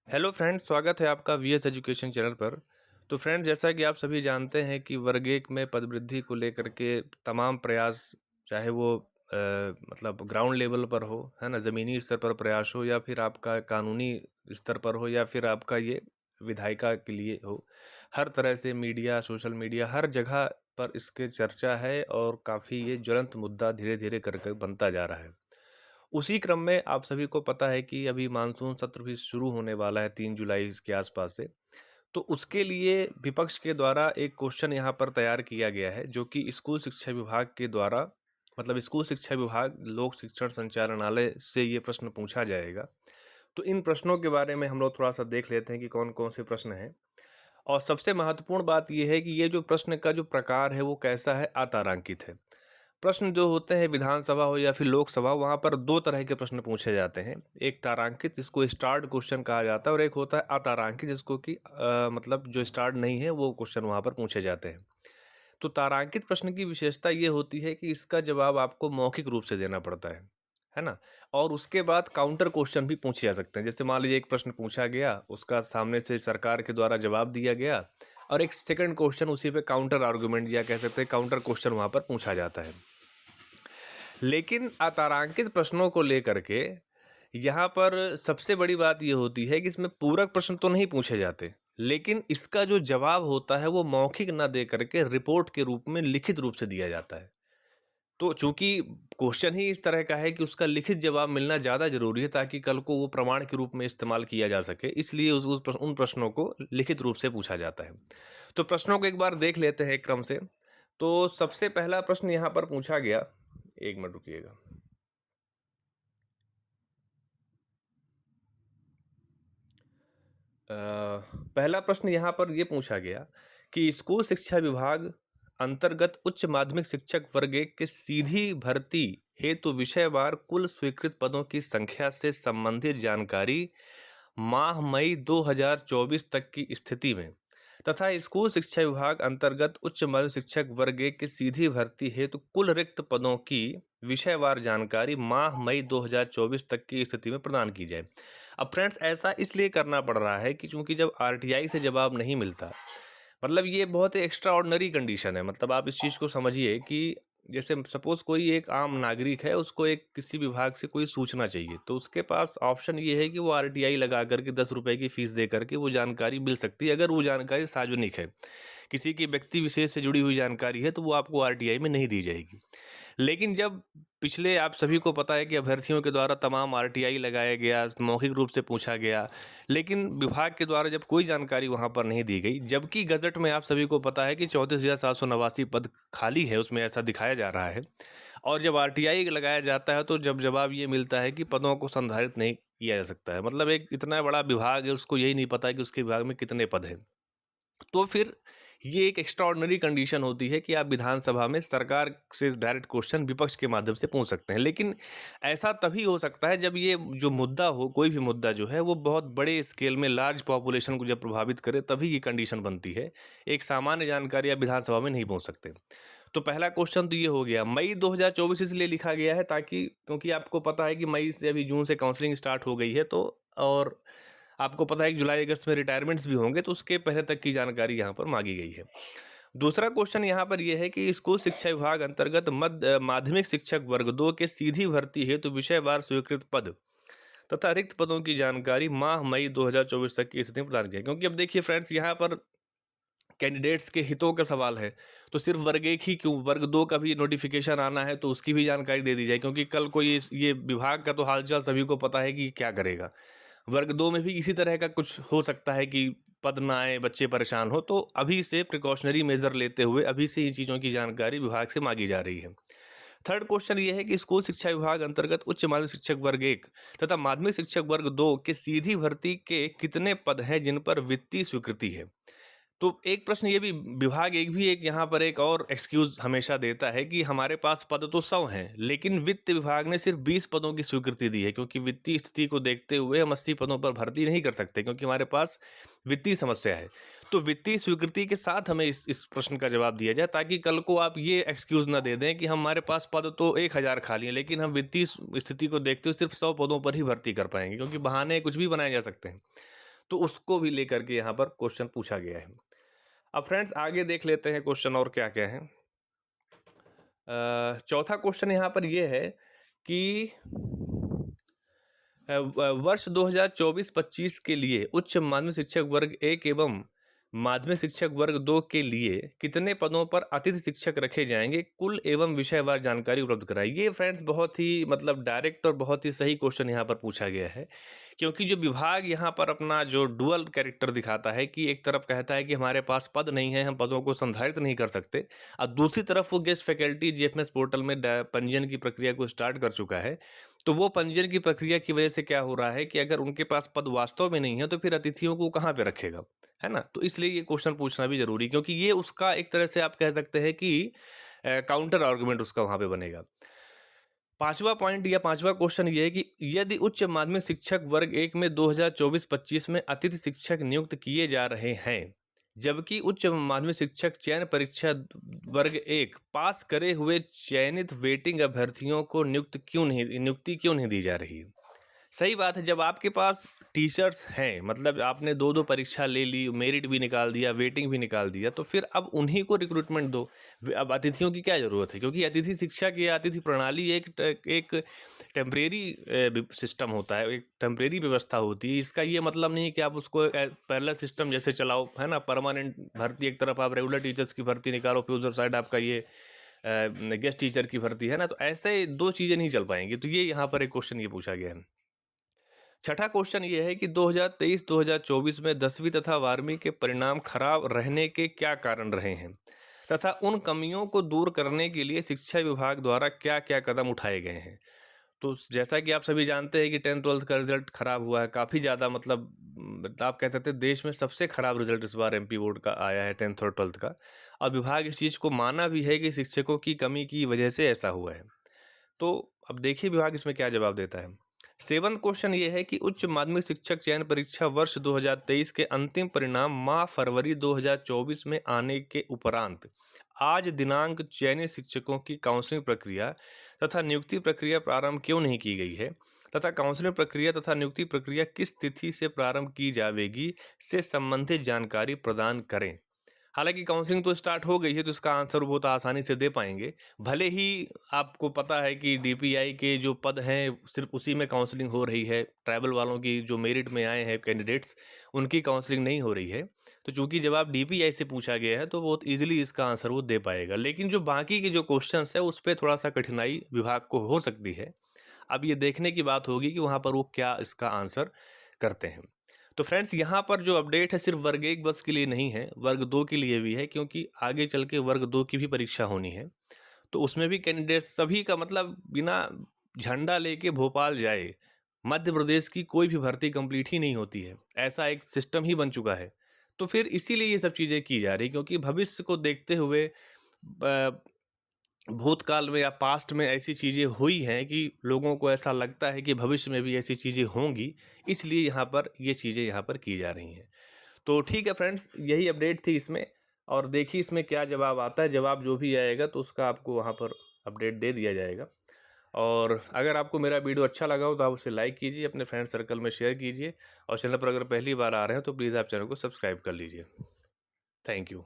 Hello friends, स्वागत है आपका वीएस एजुकेशन चैनल पर। तो फ्रेंड्स, जैसा कि आप सभी जानते हैं कि वर्ग एक में पदवृद्धि को लेकर के तमाम प्रयास, चाहे वो मतलब ग्राउंड लेवल पर हो, है ना, ज़मीनी स्तर पर प्रयास हो, या फिर आपका कानूनी स्तर पर हो, या फिर आपका ये विधायिका के लिए हो, हर तरह से मीडिया, सोशल मीडिया, हर जगह पर इसके चर्चा है और काफ़ी ये ज्वलंत मुद्दा धीरे धीरे कर कर बनता जा रहा है। उसी क्रम में आप सभी को पता है कि अभी मानसून सत्र भी शुरू होने वाला है 3 जुलाई के आसपास से। तो उसके लिए विपक्ष के द्वारा एक क्वेश्चन यहाँ पर तैयार किया गया है, जो कि स्कूल शिक्षा विभाग के द्वारा, मतलब स्कूल शिक्षा विभाग लोक शिक्षण संचालनालय से ये प्रश्न पूछा जाएगा। तो इन प्रश्नों के बारे में हम लोग थोड़ा सा देख लेते हैं कि कौन कौन से प्रश्न हैं। और सबसे महत्वपूर्ण बात यह है कि ये जो प्रश्न का जो प्रकार है वो कैसा है, अतारांकित है। प्रश्न जो होते हैं विधानसभा हो या फिर लोकसभा, वहाँ पर दो तरह के प्रश्न पूछे जाते हैं। एक तारांकित, जिसको स्टार्ड क्वेश्चन कहा जाता है, और एक होता है अतारांकित, जिसको कि मतलब जो स्टार्ड नहीं है वो क्वेश्चन वहाँ पर पूछे जाते हैं। तो तारांकित प्रश्न की विशेषता ये होती है कि इसका जवाब आपको मौखिक रूप से देना पड़ता है ना। और उसके बाद काउंटर क्वेश्चन भी पूछे जा सकते हैं। जैसे मान लीजिए एक प्रश्न पूछा गया, उसका सामने से सरकार के द्वारा जवाब दिया गया, और एक सेकंड क्वेश्चन उसी पे काउंटर आर्गुमेंट, या कह सकते हैं काउंटर क्वेश्चन, वहाँ पर पूछा जाता है। लेकिन अतारांकित प्रश्नों को लेकर के यहाँ पर सबसे बड़ी बात ये होती है कि इसमें पूरक प्रश्न तो नहीं पूछे जाते, लेकिन इसका जो जवाब होता है वो मौखिक ना दे करके रिपोर्ट के रूप में, लिखित रूप से दिया जाता है। तो चूंकि क्वेश्चन ही इस तरह का है कि उसका लिखित जवाब मिलना ज़्यादा जरूरी है, ताकि कल को वो प्रमाण के रूप में इस्तेमाल किया जा सके, इसलिए उन प्रश्नों को लिखित रूप से पूछा जाता है। तो प्रश्नों को एक बार देख लेते हैं एक क्रम से। तो सबसे पहला प्रश्न यहाँ पर पूछा गया, एक मिनट रुकिएगा। पहला प्रश्न यहाँ पर ये पूछा गया कि स्कूल शिक्षा विभाग अंतर्गत उच्च माध्यमिक शिक्षक वर्ग एक के सीधी भर्ती हेतु विषयवार कुल स्वीकृत पदों की संख्या से संबंधित जानकारी माह मई 2024 तक की स्थिति में, तथा स्कूल शिक्षा विभाग अंतर्गत उच्च माध्यमिक शिक्षक वर्ग एक की सीधी भर्ती हेतु कुल रिक्त पदों की विषयवार जानकारी माह मई 2024 तक की स्थिति में प्रदान की जाए। अब फ्रेंड्स, ऐसा इसलिए करना पड़ रहा है कि चूंकि जब आरटीआई से जवाब नहीं मिलता, मतलब ये बहुत ही एक्स्ट्रा ऑर्डिनरी कंडीशन है। मतलब आप इस चीज़ को समझिए कि जैसे सपोज कोई एक आम नागरिक है, उसको एक किसी विभाग से कोई सूचना चाहिए, तो उसके पास ऑप्शन ये है कि वो आरटीआई लगा करके 10 रुपए की फीस दे करके वो जानकारी मिल सकती है, अगर वो जानकारी सार्वजनिक है। किसी की व्यक्ति विशेष से जुड़ी हुई जानकारी है तो वो आपको आरटीआई में नहीं दी जाएगी। लेकिन जब पिछले, आप सभी को पता है कि अभ्यर्थियों के द्वारा तमाम आरटीआई लगाया गया, मौखिक रूप से पूछा गया, लेकिन विभाग के द्वारा जब कोई जानकारी वहां पर नहीं दी गई, जबकि गजट में आप सभी को पता है कि 34,789 पद खाली है, उसमें ऐसा दिखाया जा रहा है। और जब आरटीआई लगाया जाता है तो जब जवाब ये मिलता है कि पदों को संधारित नहीं किया जा सकता है, मतलब एक इतना बड़ा विभाग है, उसको यही नहीं पता है कि उसके विभाग में कितने पद हैं। तो फिर ये एक एक्स्ट्राऑर्डिनरी कंडीशन होती है कि आप विधानसभा में सरकार से डायरेक्ट क्वेश्चन विपक्ष के माध्यम से पूछ सकते हैं। लेकिन ऐसा तभी हो सकता है जब ये जो मुद्दा हो, कोई भी मुद्दा जो है वो बहुत बड़े स्केल में लार्ज पॉपुलेशन को जब प्रभावित करे, तभी ये कंडीशन बनती है। एक सामान्य जानकारी आप विधानसभा में नहीं पहुंच सकते। तो पहला क्वेश्चन तो ये हो गया। मई 2024 इसलिए लिखा गया है ताकि, क्योंकि आपको पता है कि मई से, अभी जून से काउंसलिंग स्टार्ट हो गई है, तो और आपको पता है कि जुलाई अगस्त में रिटायरमेंट्स भी होंगे, तो उसके पहले तक की जानकारी यहाँ पर मांगी गई है। दूसरा क्वेश्चन यहाँ पर यह है कि स्कूल शिक्षा विभाग अंतर्गत माध्यमिक शिक्षक वर्ग 2 के सीधी भर्ती हेतु विषयवार स्वीकृत पद तथा रिक्त पदों की जानकारी माह मई 2024 तक की स्थिति में प्रदान की है। क्योंकि अब देखिए फ्रेंड्स, यहाँ पर कैंडिडेट्स के हितों का सवाल है, तो सिर्फ वर्ग एक ही क्यों, वर्ग दो का भी नोटिफिकेशन आना है तो उसकी भी जानकारी दे दी जाए, क्योंकि कल को ये विभाग का तो हालचाल सभी को पता है कि क्या करेगा। वर्ग दो में भी इसी तरह का कुछ हो सकता है कि पद ना आए, बच्चे परेशान हो, तो अभी से प्रिकॉशनरी मेजर लेते हुए अभी से इन चीज़ों की जानकारी विभाग से मांगी जा रही है। थर्ड क्वेश्चन ये है कि स्कूल शिक्षा विभाग अंतर्गत उच्च माध्यमिक शिक्षक वर्ग एक तथा माध्यमिक शिक्षक वर्ग 2 के सीधी भर्ती के कितने पद हैं जिन पर वित्तीय स्वीकृति है। तो एक प्रश्न ये भी, विभाग एक भी एक यहाँ पर एक और एक्सक्यूज हमेशा देता है कि हमारे पास पद तो 100 हैं, लेकिन वित्त विभाग ने सिर्फ 20 पदों की स्वीकृति दी है, क्योंकि वित्तीय स्थिति को देखते हुए हम 80 पदों पर भर्ती नहीं कर सकते, क्योंकि हमारे पास वित्तीय समस्या है। तो वित्तीय स्वीकृति के साथ हमें इस प्रश्न का जवाब दिया जाए, ताकि कल को आप ये एक्सक्यूज ना दे दें कि हमारे पास पद तो 1000 खाली है, लेकिन हम वित्तीय स्थिति को देखते हुए सिर्फ 100 पदों पर ही भर्ती कर पाएंगे, क्योंकि बहाने कुछ भी बनाए जा सकते हैं। तो उसको भी लेकर के यहाँ पर क्वेश्चन पूछा गया है। अब फ्रेंड्स आगे देख लेते हैं क्वेश्चन और क्या क्या है। चौथा क्वेश्चन यहाँ पर ये है कि वर्ष 2024-25 के लिए उच्च माध्यमिक शिक्षक वर्ग 1 एवं माध्यमिक शिक्षक वर्ग 2 के लिए कितने पदों पर अतिथि शिक्षक रखे जाएंगे, कुल एवं विषयवार जानकारी उपलब्ध कराइए। ये फ्रेंड्स बहुत ही मतलब डायरेक्ट और बहुत ही सही क्वेश्चन यहाँ पर पूछा गया है, क्योंकि जो विभाग यहाँ पर अपना जो डुअल कैरेक्टर दिखाता है कि एक तरफ कहता है कि हमारे पास पद नहीं है, हम पदों को संधारित नहीं कर सकते, और दूसरी तरफ वो गेस्ट फैकल्टी जीएफएमएस पोर्टल में पंजीयन की प्रक्रिया को स्टार्ट कर चुका है। तो वो पंजीयन की प्रक्रिया की वजह से क्या हो रहा है कि अगर उनके पास पद वास्तव में नहीं है तो फिर अतिथियों को कहाँ पे रखेगा, है ना। तो इसलिए ये क्वेश्चन पूछना भी जरूरी, क्योंकि ये उसका एक तरह से आप कह सकते हैं कि काउंटर आर्गुमेंट उसका वहां पे बनेगा। पांचवा पॉइंट या पांचवा क्वेश्चन ये है कि यदि उच्च माध्यमिक शिक्षक वर्ग 1 में 2024-25 में अतिथि शिक्षक नियुक्त किए जा रहे हैं, जबकि उच्च माध्यमिक शिक्षक चयन परीक्षा वर्ग 1 पास करे हुए चयनित वेटिंग अभ्यर्थियों को नियुक्ति क्यों नहीं दी जा रही है। सही बात है, जब आपके पास टीचर्स हैं, मतलब आपने दो दो परीक्षा ले ली, मेरिट भी निकाल दिया, वेटिंग भी निकाल दिया, तो फिर अब उन्हीं को रिक्रूटमेंट दो। अब अतिथियों की क्या ज़रूरत है, क्योंकि अतिथि शिक्षा की अतिथि प्रणाली एक टेम्परेरी सिस्टम होता है, एक टेम्परेरी व्यवस्था होती है। इसका ये मतलब नहीं है कि आप उसको पैरेलल सिस्टम जैसे चलाओ, है ना। परमानेंट भर्ती एक तरफ आप रेगुलर टीचर्स की भर्ती निकालो, फिर उधर साइड आपका ये गेस्ट टीचर की भर्ती, है ना। तो ऐसे दो चीज़ें नहीं चल पाएंगी। तो ये यहाँ पर एक क्वेश्चन ये पूछा गया है। छठा क्वेश्चन ये है कि 2023-2024 में 10वीं तथा 12वीं के परिणाम खराब रहने के क्या कारण रहे हैं, तथा उन कमियों को दूर करने के लिए शिक्षा विभाग द्वारा क्या क्या कदम उठाए गए हैं। तो जैसा कि आप सभी जानते हैं कि 10th-12th का रिजल्ट खराब हुआ है काफ़ी ज़्यादा, मतलब आप कह सकते हैं देश में सबसे खराब रिजल्ट इस बार एमपी बोर्ड का आया है 10th और 12th का। और विभाग इस चीज़ को माना भी है कि शिक्षकों की कमी की वजह से ऐसा हुआ है। तो अब देखिए विभाग इसमें क्या जवाब देता है। 7वां क्वेश्चन ये है कि उच्च माध्यमिक शिक्षक चयन परीक्षा वर्ष 2023 के अंतिम परिणाम माह फरवरी 2024 में आने के उपरांत आज दिनांक चयनित शिक्षकों की काउंसलिंग प्रक्रिया तथा नियुक्ति प्रक्रिया प्रारंभ क्यों नहीं की गई है, तथा काउंसलिंग प्रक्रिया तथा नियुक्ति प्रक्रिया किस तिथि से प्रारंभ की जाएगी से संबंधित जानकारी प्रदान करें। हालांकि काउंसलिंग तो स्टार्ट हो गई है, तो इसका आंसर बहुत आसानी से दे पाएंगे। भले ही आपको पता है कि डीपीआई के जो पद हैं सिर्फ उसी में काउंसलिंग हो रही है, ट्राइबल वालों की जो मेरिट में आए हैं कैंडिडेट्स उनकी काउंसलिंग नहीं हो रही है। तो चूंकि जवाब डीपीआई से पूछा गया है तो बहुत ईजिली इसका आंसर वो दे पाएगा, लेकिन जो बाकी के जो क्वेश्चन है उस पर थोड़ा सा कठिनाई विभाग को हो सकती है। अब ये देखने की बात होगी कि वहाँ पर वो क्या इसका आंसर करते हैं। तो फ्रेंड्स यहाँ पर जो अपडेट है सिर्फ वर्ग 1 बस के लिए नहीं है, वर्ग 2 के लिए भी है, क्योंकि आगे चल के वर्ग 2 की भी परीक्षा होनी है। तो उसमें भी कैंडिडेट सभी का मतलब बिना झंडा लेके भोपाल जाए, मध्य प्रदेश की कोई भी भर्ती कंप्लीट ही नहीं होती है, ऐसा एक सिस्टम ही बन चुका है। तो फिर इसीलिए ये सब चीज़ें की जा रही, क्योंकि भविष्य को देखते हुए भूतकाल में या पास्ट में ऐसी चीज़ें हुई हैं कि लोगों को ऐसा लगता है कि भविष्य में भी ऐसी चीज़ें होंगी, इसलिए यहाँ पर ये चीज़ें यहाँ पर की जा रही हैं। तो ठीक है फ्रेंड्स, यही अपडेट थी इसमें, और देखिए इसमें क्या जवाब आता है। जवाब जो भी आएगा तो उसका आपको वहाँ पर अपडेट दे दिया जाएगा। और अगर आपको मेरा वीडियो अच्छा लगा हो तो आप उसे लाइक कीजिए, अपने फ्रेंड सर्कल में शेयर कीजिए, और चैनल पर अगर पहली बार आ रहे हैं तो प्लीज़ आप चैनल को सब्सक्राइब कर लीजिए। Thank you.